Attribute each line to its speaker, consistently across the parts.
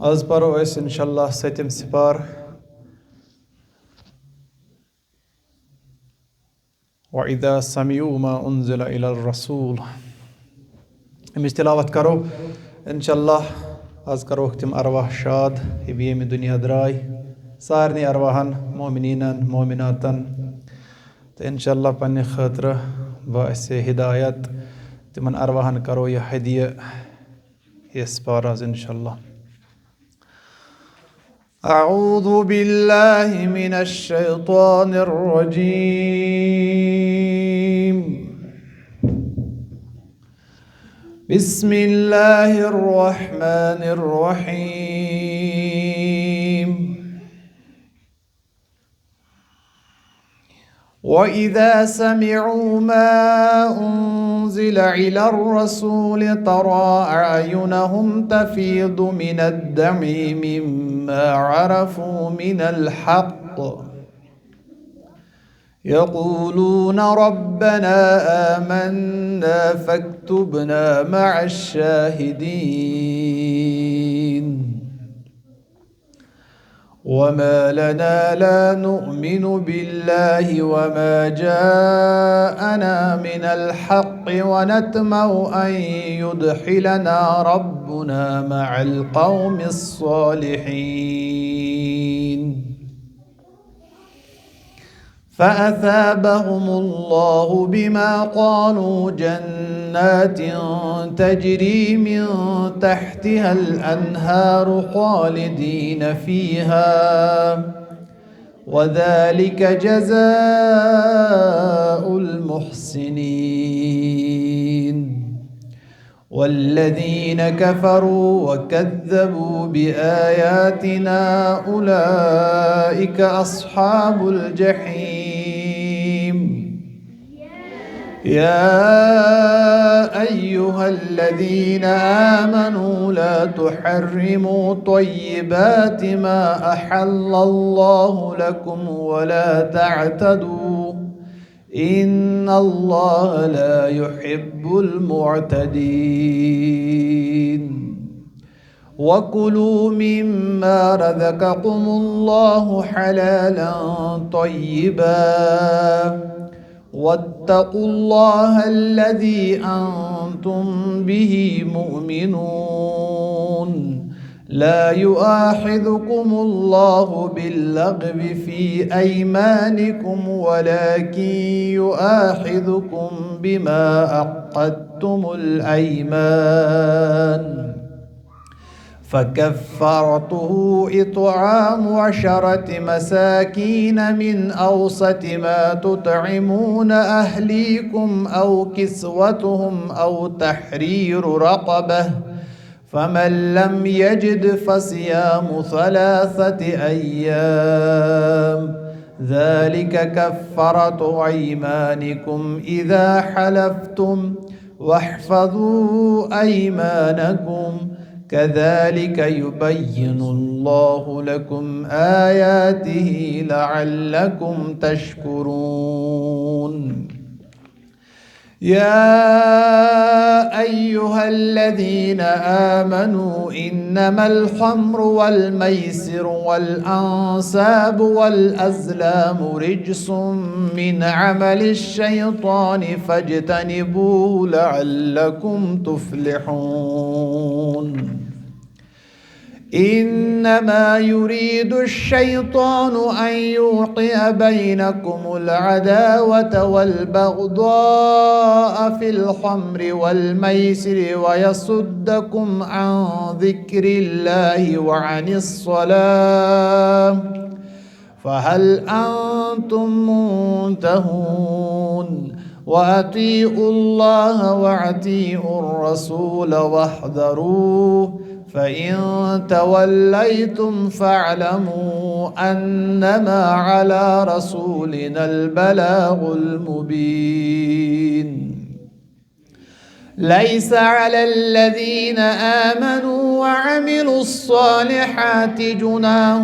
Speaker 1: Az paro es inshallah setim sipar وإذا سمعوا ما أنزل إلى الرسول امش تلاوت کرو inshallah az karo تم أرواح شاد بيم دنيا دراي سارني أرواحن مؤمنين مؤمناتن inshallah پنني خاطر باعث هدايت تمن أرواحن کرو يا هدية يسپاراز inshallah. أعوذ بالله من الشيطان الرجيم. بسم الله الرحمن الرحيم. وإذا سمعوا ما أنزل إلى الرسول ترى أعينهم تفيض من الدمع مما عرفوا من الحق يقولون ربنا آمنا فاكتبنا مع الشاهدين. وما لنا لا نؤمن بالله وما جاءنا من الحق ونطمع أن يدخلنا ربنا مع القوم الصالحين. فأثابهم الله بما قالوا جنات تجري من تحتها الأنهار خالدين فيها وذلك جزاء المحسنين. والذين كفروا وكذبوا بآياتنا أولئك أصحاب الجحيم. يا أيها الذين آمنوا لا تحرموا طيبات ما أحل الله لكم ولا تعتدوا إن الله لا يحب المعتدين. وكلوا مما رزقكم الله حلالا طيبا واتقوا الله الذي أنتم به مؤمنون. لا يؤاخذكم الله باللغو في أيمانكم ولكن يؤاخذكم بما عقدتم الأيمان. فكفارته إطعام 10 مساكين من أوسط ما تطعمون أهليكم أو كسوتهم أو تحرير رقبة فمن لم يجد فصيام 3 أيام ذلك كفارة أيمانكم إذا حلفتم واحفظوا أيمانكم كذلك يبين الله لكم آياته لعلكم تشكرون. يا أيها الذين آمنوا إنما الخمر والميسر والأنصاب والأزلام رجس من عمل الشيطان فاجتنبوه لعلكم تفلحون. إنما يريد الشيطان أن يوقع بينكم العداوة والبغضاء في الخمر والميسر ويصدكم عن ذكر الله وعن الصلاة فهل أنتم منتهون. وأطيعوا الله وأطيعوا الرسول واحذروه فإن توليتم فاعلموا أنما على رسولنا البلاغ المبين. ليس على الذين آمنوا وعملوا الصالحات جناح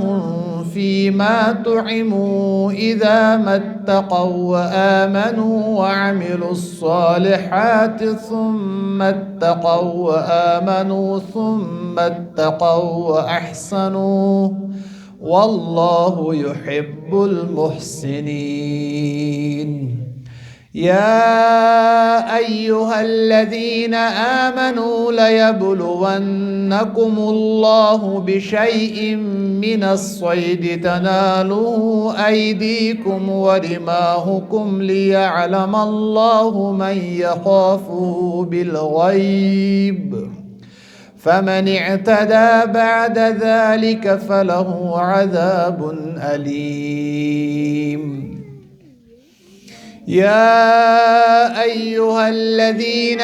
Speaker 1: فيما طعموا إذا ما اتقوا وآمنوا وعملوا الصالحات ثم اتقوا وآمنوا ثم اتقوا وأحسنوا والله يحب المحسنين. يا أيها الذين آمنوا ليبلونكم الله بشيء من الصيد تناله أيديكم ورماهكم ليعلم الله من يخافه بالغيب، فمن اعتدى بعد ذلك فله عذاب أليم. يا أيها الذين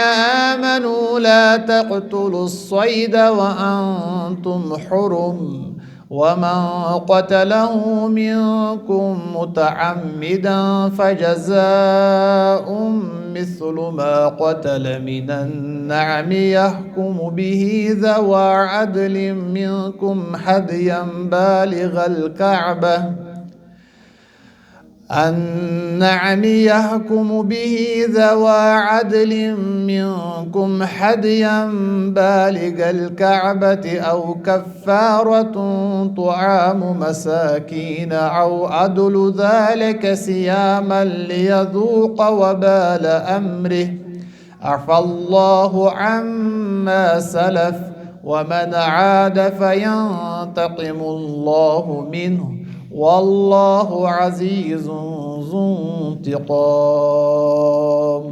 Speaker 1: آمنوا لا تقتلوا الصيد وأنتم حرم، ومن قتله منكم متعمدا فجزاء مثل ما قتل من النعم يحكم به ذوى عدل منكم هديا بالغ الكعبة النعم يحكم به ذوى عدل منكم هديا بالغ الكعبة أو كفارة طعام مساكين أو عدل ذلك صياما ليذوق وبال أمره، عفى الله عما سلف ومن عاد فينتقم الله منه والله عزيز ذو انتقام.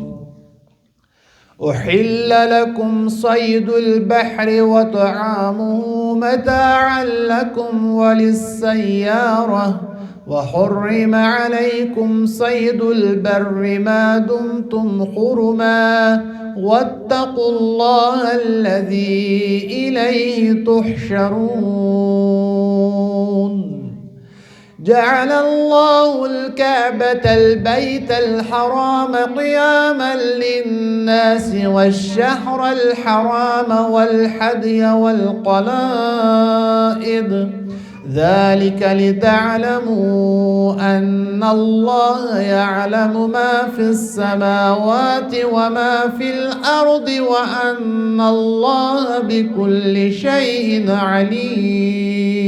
Speaker 1: أحل لكم صيد البحر وطعامه متاعا لكم وللسيارة، وحرم عليكم صيد البر ما دمتم حرما، واتقوا الله الذي إليه تحشرون. جعل الله الكعبة البيت الحرام قياما للناس والشهر الحرام والحدي والقلائد، ذلك لتعلموا أن الله يعلم ما في السماوات وما في الأرض وأن الله بكل شيء عليم.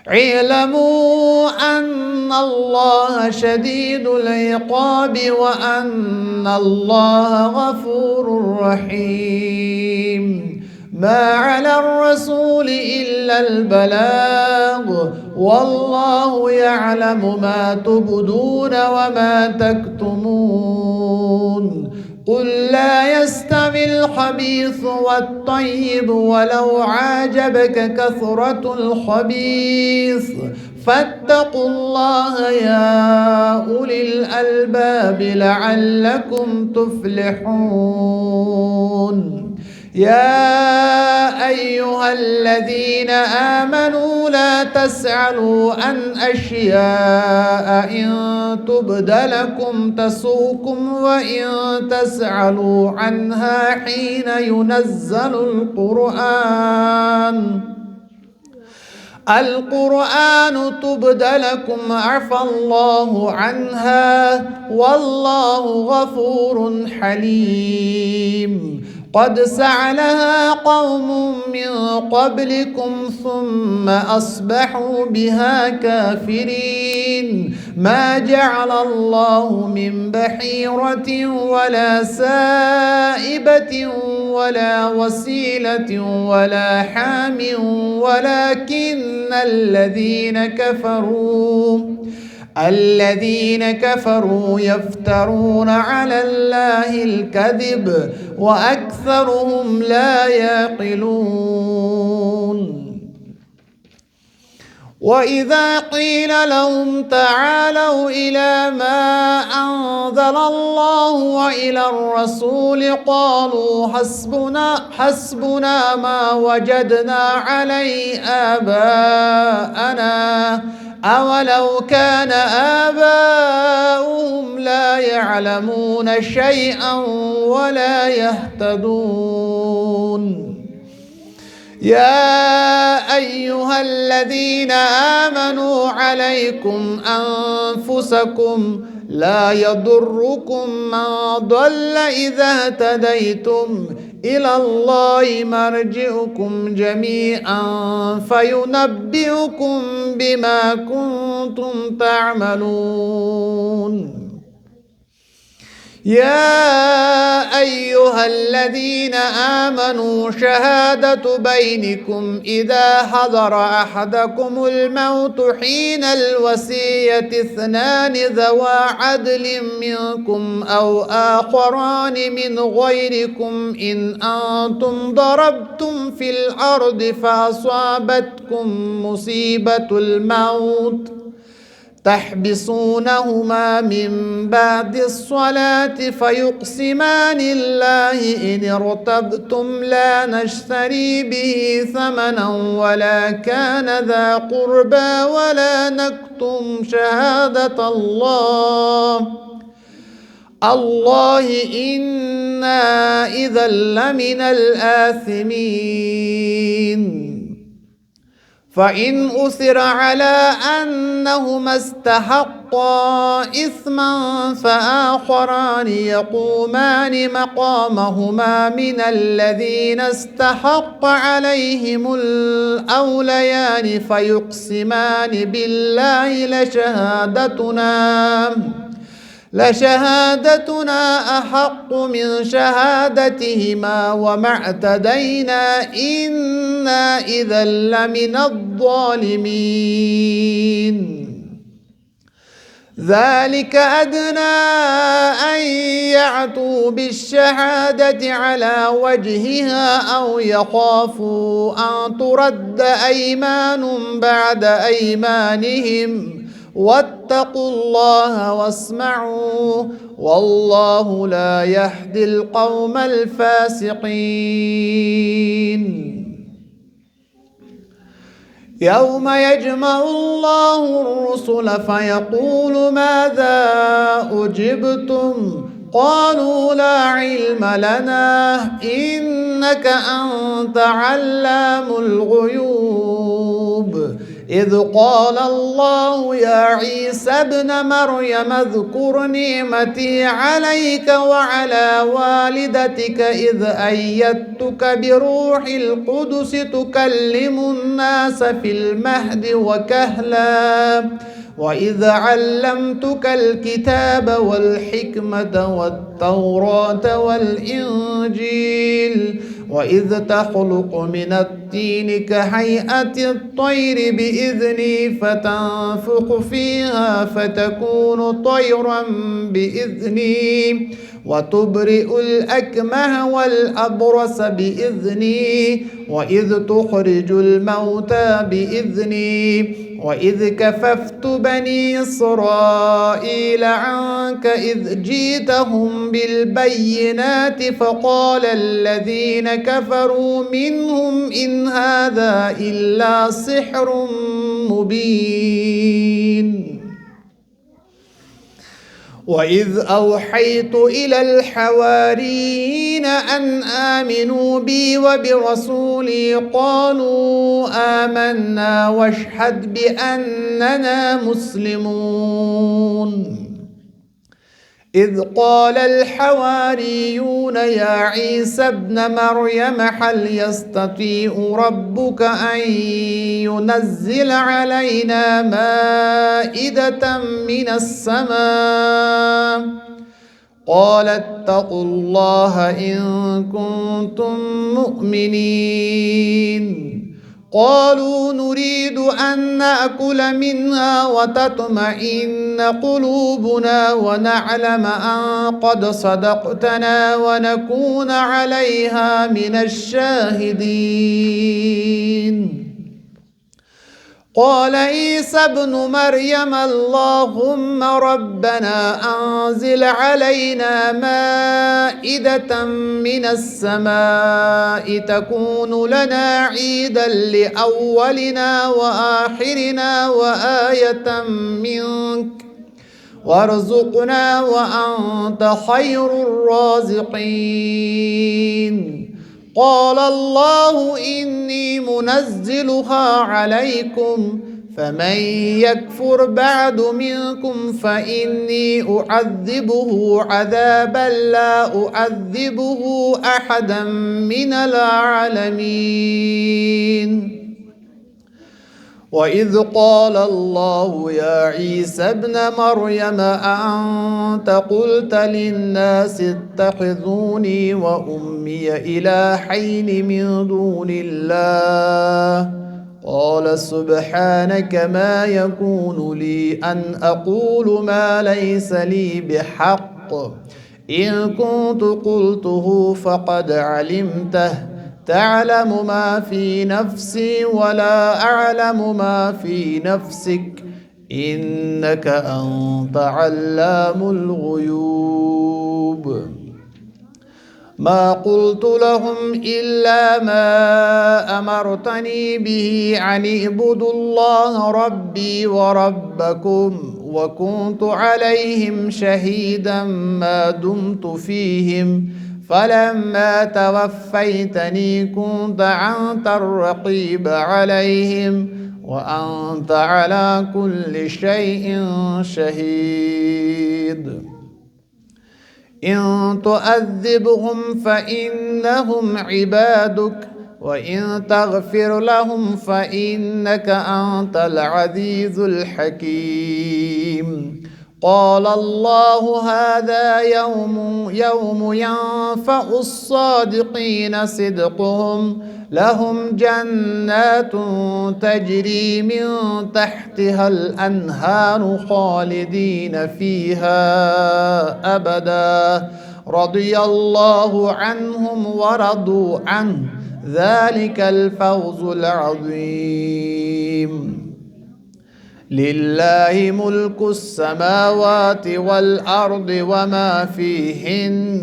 Speaker 1: اعلموا أن الله شديد العقاب وأن الله غفور رحيم. ما على الرسول إلا البلاغ، والله يعلم ما تبدون وما تكتمون. قل لا يستوي الخبيث والطيب ولو عاجبك كثرة الخبيث، فاتقوا الله يا أولي الألباب لعلكم تفلحون. يا أيها الذين آمنوا لا تسألوا عن أشياء إن تبد لكم تسؤكم وإن تسألوا عنها حين ينزل القرآن تبد لكم عفى الله عنها والله غفور حليم. قد سألها قوم من قبلكم ثم أصبحوا بها كافرين. ما جعل الله من بحيرة ولا سائبة ولا وسيلة ولا حام ولكن الذين كفروا يفترون على الله الكذب وأكثرهم لا يعقلون. وإذا قيل لهم تعالوا إلى ما أنزل الله وإلى الرسول قالوا حسبنا ما وجدنا عليه آباءنا أولو كان آباؤهم لا يعلمون شيئا ولا يهتدون. يا أيها الذين آمنوا عليكم أنفسكم لا يضركم من ضل إذا اهتديتم إلى الله مرجعكم جميعا فينبئكم بما كنتم تعملون. يا أيها الذين آمنوا شهادة بينكم إذا حضر أحدكم الموت حين الوصية اثنان ذوى عدل منكم أو آخران من غيركم إن أنتم ضربتم في الأرض فأصابتكم مصيبة الموت تحبسونهما من بعد الصلاة فيقسمان الله إن ارتبتم لا نشتري به ثمنا ولا كان ذا قربى ولا نكتم شهادة الله إنا إذا لمن الآثمين. فإن أثر على أنهما استحقا إثما فآخران يقومان مقامهما من الذين استحق عليهم الأوليان فيقسمان بالله لشهادتنا أحق من شهادتهما وما اعتدينا إنا إذا لمن الظالمين. ذلك أدنى أن يعتوا بالشهادة على وجهها أو يخافوا أن ترد أيمان بعد أيمانهم واتقوا الله واسمعوا والله لا يهدي القوم الفاسقين. يوم يجمع الله الرسل فيقول ماذا أجبتم قالوا لا علم لنا إنك أنت علام الغيوب. إذ قال الله يا عيسى ابن مريم اذكر نعمتي عليك وعلى والدتك إذ أيدتك بروح القدس تكلم الناس في المهد وكهلا وإذ علمتك الكتاب والحكمة والتوراة والإنجيل وإذ تخلق من الطين كهيئة الطير بإذني فتنفخ فيها فتكون طيرا بإذني وتبرئ الأكمه والأبرص بإذني وإذ تخرج الموتى بإذني وإذ كففت بني إسرائيل عنك إذ جئتهم بالبينات فقال الذين كفروا منهم إن هذا إلا سحر مبين. وإذ أوحيت إلى الحواريين أن آمنوا بي وبرسولي قالوا آمنا واشهد بأننا مسلمون. إذ قال الحواريون يا عيسى ابن مريم هل يستطيع ربك أن ينزل علينا مائدة من السماء قال اتقوا الله إن كنتم مؤمنين. قالوا نريد أن نأكل منها وتطمئن قلوبنا ونعلم أن قد صدقتنا ونكون عليها من الشاهدين. قال عيسى ابن مريم اللهم ربنا أنزل علينا مائدة من السماء تكون لنا عيدا لأولنا وآخرنا وآية منك وارزقنا وأنت خير الرازقين. قال الله إني منزلها عليكم فمن يكفر بعد منكم فإني أعذبه عذابا لا أعذبه أحدا من العالمين. وإذ قال الله يا عيسى ابن مريم أأنت قلت للناس اتخذوني وأمي إلهين من دون الله قال سبحانك ما يكون لي أن أقول ما ليس لي بحق إن كنت قلته فقد علمته تعلم ما في نفسي ولا أعلم ما في نفسك إنك أنت علام الغيوب. ما قلت لهم إلا ما أمرتني به أن اعبدوا الله ربي وربكم وكنت عليهم شهيدا ما دمت فيهم فلما توفيتني كنت أنت الرقيب عليهم وأنت على كل شيء شهيد. إن تؤذبهم فإنهم عبادك وإن تغفر لهم فإنك أنت العزيز الحكيم. قال الله هذا يوم ينفع الصادقين صدقهم لهم جنات تجري من تحتها الأنهار خالدين فيها أبدا رضي الله عنهم ورضوا عنه ذلك الفوز العظيم. لله ملك السماوات والأرض وما فيهن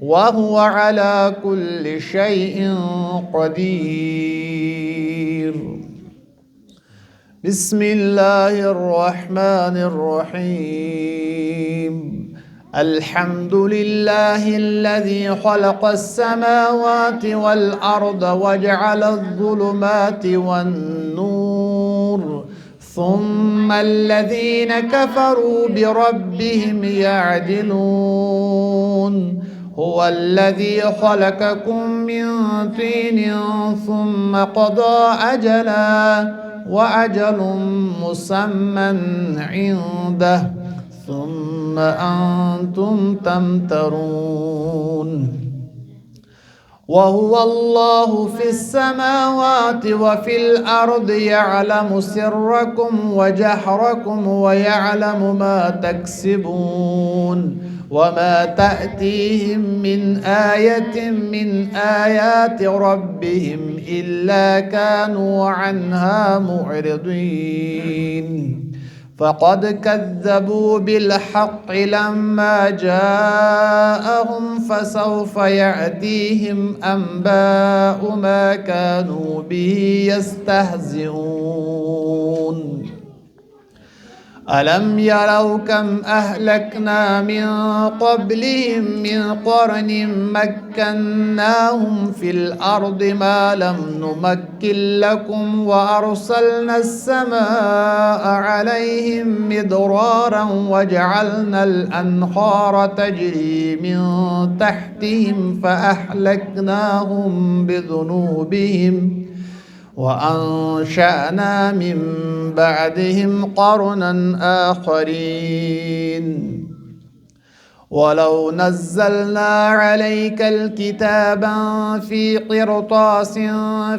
Speaker 1: وهو على كل شيء قدير. بسم الله الرحمن الرحيم. الحمد لله الذي خلق السماوات والأرض وجعل الظلمات والنور ثم الذين كفروا بربهم يعدلون. هو الذي خلقكم من طين ثم قضى أجلا وأجل مسمى عنده ثم أنتم تمترون. وهو الله في السماوات وفي الأرض يعلم سركم وجهركم ويعلم ما تكسبون وما تأتيهم من آية من آيات ربهم إلا كانوا عنها معرضين. فقد كذبوا بالحق لما جاءهم فسوف يأتيهم أنباء ما كانوا به يستهزئون. ألم يروا كم أهلكنا من قبلهم من قرن مكناهم في الأرض ما لم نمكن لكم وأرسلنا السماء عليهم مدرارا وجعلنا الأنهار تجري من تحتهم فأهلكناهم بذنوبهم وأنشأنا من بعدهم قرنا آخرين. ولو نزلنا عليك الكتاب في قرطاس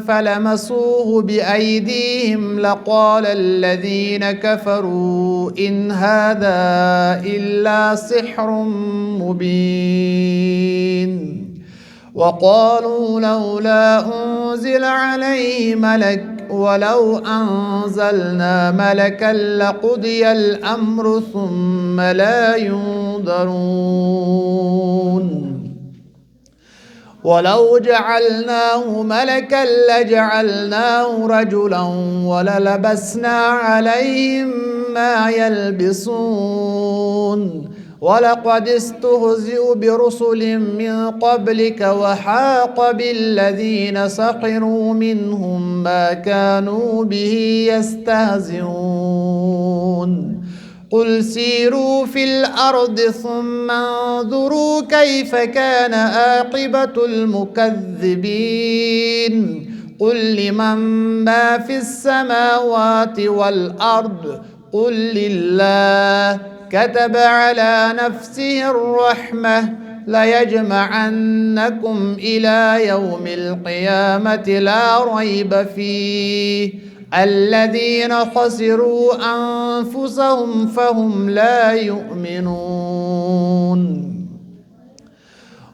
Speaker 1: فلمسوه بأيديهم لقال الذين كفروا إن هذا إلا سحر مبين. وقالوا لولا أنزل عليه ملك ولو أنزلنا ملكا لقضي الأمر ثم لا ينظرون. ولو جعلناه ملكا لجعلناه رجلا وللبسنا عليهم ما يلبسون. ولقد استهزئ برسل من قبلك وحاق بالذين سخروا منهم ما كانوا به يستهزئون قل سيروا في الأرض ثم انظروا كيف كان عاقبة المكذبين قل لمن ما في السماوات والأرض قل لله كتب على نفسه الرحمة ليجمعنكم إلى يوم القيامة لا ريب فيه الذين خسروا أنفسهم فهم لا يؤمنون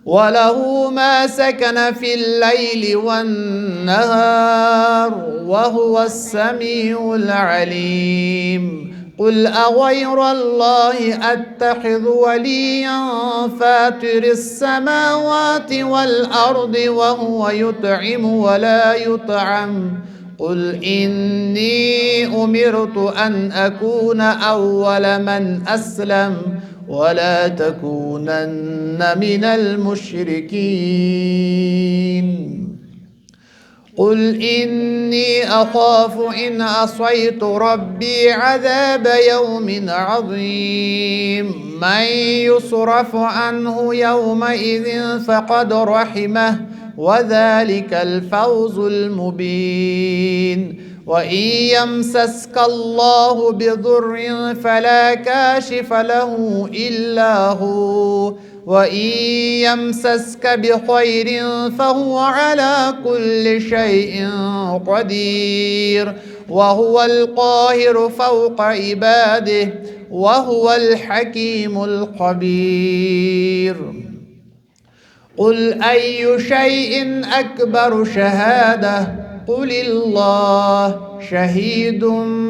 Speaker 1: وله ما سكن في الليل والنهار وهو السميع العليم قل أغير الله أتخذ وليا فاطر السماوات والأرض وهو يطعم ولا يطعم قل إني أمرت أن أكون أول من أسلم ولا تكونن من المشركين قل إني أخاف إن عصيت ربي عذاب يوم عظيم من يصرف عنه يومئذ فقد رحمه وذلك الفوز المبين وإن يمسسك الله بضر فلا كاشف له إلا هو وإن يمسسك بخير فهو على كل شيء قدير وهو القاهر فوق عباده وهو الحكيم الخبير قل أي شيء أكبر شهادة قل الله شهيد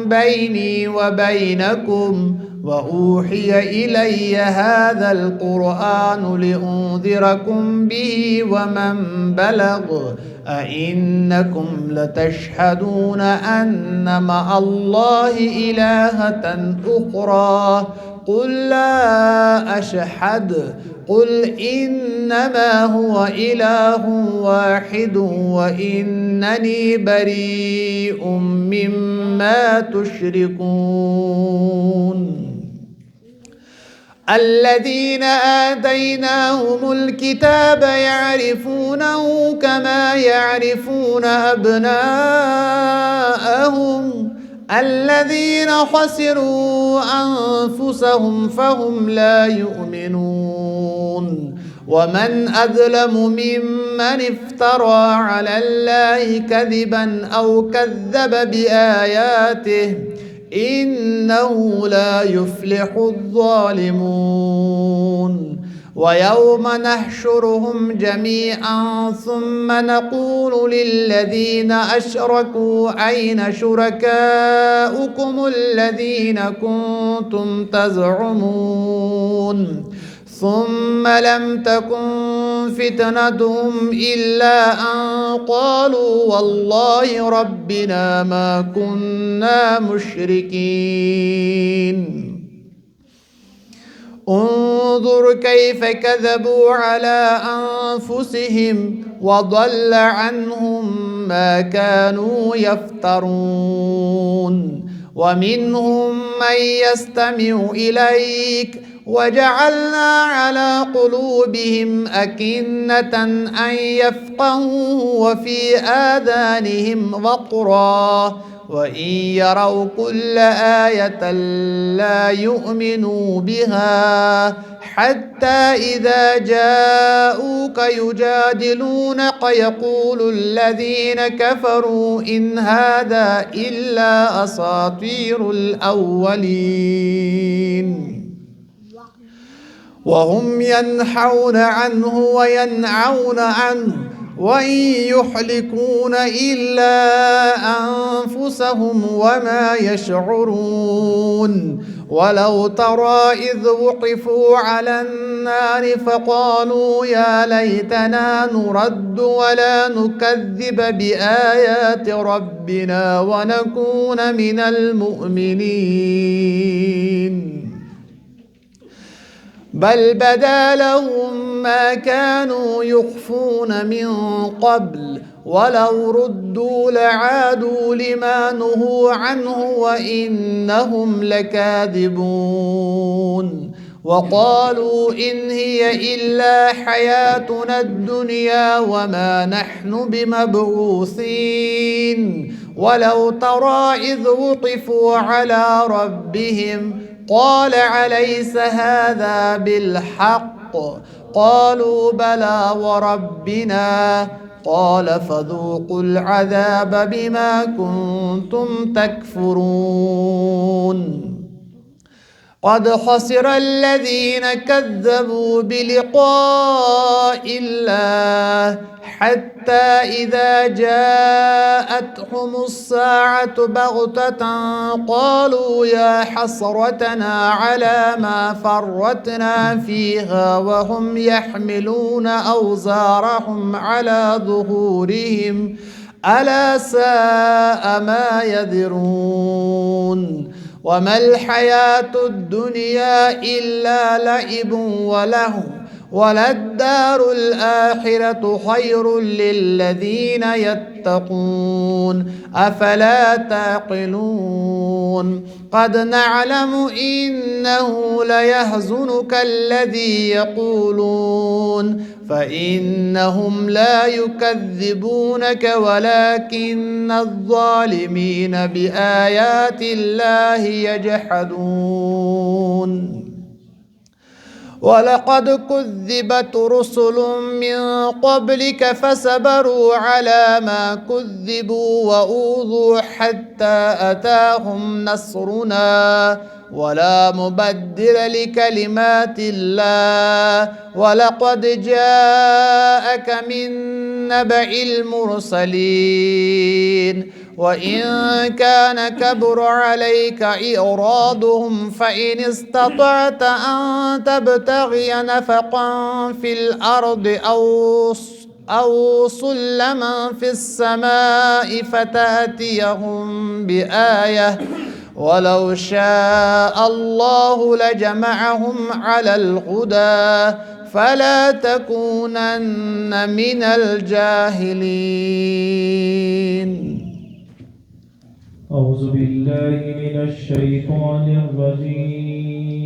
Speaker 1: بيني وبينكم وأوحي إلي هذا القرآن لأنذركم به ومن بلغ أئنكم لتشهدون أن مع الله إلهة أخرى قل لا أشهد قل إنما هو إله واحد وإنني بريء مما تشركون الذين آتيناهم الكتاب يعرفونه كما يعرفون أبناءهم الذين خسروا أنفسهم فهم لا يؤمنون ومن أظلم ممن افترى على الله كذبا أو كذب بآياته إنه لا يفلح الظالمون ويوم نحشرهم جميعا ثم نقول للذين أشركوا أين شركاؤكم الذين كنتم تزعمون ثم لم تكن فتنتهم إلا أن قالوا والله ربنا ما كنا مشركين انظر كيف كذبوا على أنفسهم وضل عنهم ما كانوا يفترون ومنهم من يستمع إليك وجعلنا على قلوبهم أكنة أن يفقهوا وفي آذانهم وقرا وإن يروا كل آية لا يؤمنوا بها حتى إذا جاءوك يجادلونك يقول الذين كفروا إن هذا إلا أساطير الأولين وهم ينحون عنه وينعون عنه وإن يحلكون إلا أنفسهم وما يشعرون ولو ترى إذ وقفوا على النار فقالوا يا ليتنا نرد ولا نكذب بآيات ربنا ونكون من المؤمنين بل بدا لهم ما كانوا يخفون من قبل ولو ردوا لعادوا لما نهوا عنه وإنهم لكاذبون وقالوا إن هي إلا حياتنا الدنيا وما نحن بمبعوثين ولو ترى إذ وقفوا على ربهم قال أليس هذا بالحق قالوا بلى وربنا قال فذوقوا العذاب بما كنتم تكفرون قد خسر الذين كذبوا بلقاء الله حتى إذا جاءتهم الساعة بغتة قالوا يا حسرتنا على ما فرطنا فيها وهم يحملون أوزارهم على ظهورهم ألا ساء ما يذرون وما الحياة الدنيا إلا لعب ولهو وللدار الآخرة خير للذين يتقون أفلا تعقلون قد نعلم إنه ليحزنك الذي يقولون فإنهم لا يكذبونك ولكن الظالمين بآيات الله يجحدون ولقد كذبت رسل من قبلك فصبروا على ما كذبوا وأوذوا حتى أتاهم نصرنا ولا مبدل لكلمات الله ولقد جاءك من نبأ المرسلين وإن كان كبر عليك إعراضهم فإن استطعت أن تبتغي نفقا في الأرض أو سلما في السماء فتأتيهم بآية ولو شاء الله لجمعهم على الهدى فلا تكونن من الجاهلين.
Speaker 2: أعوذ بالله من الشيطان الرجيم.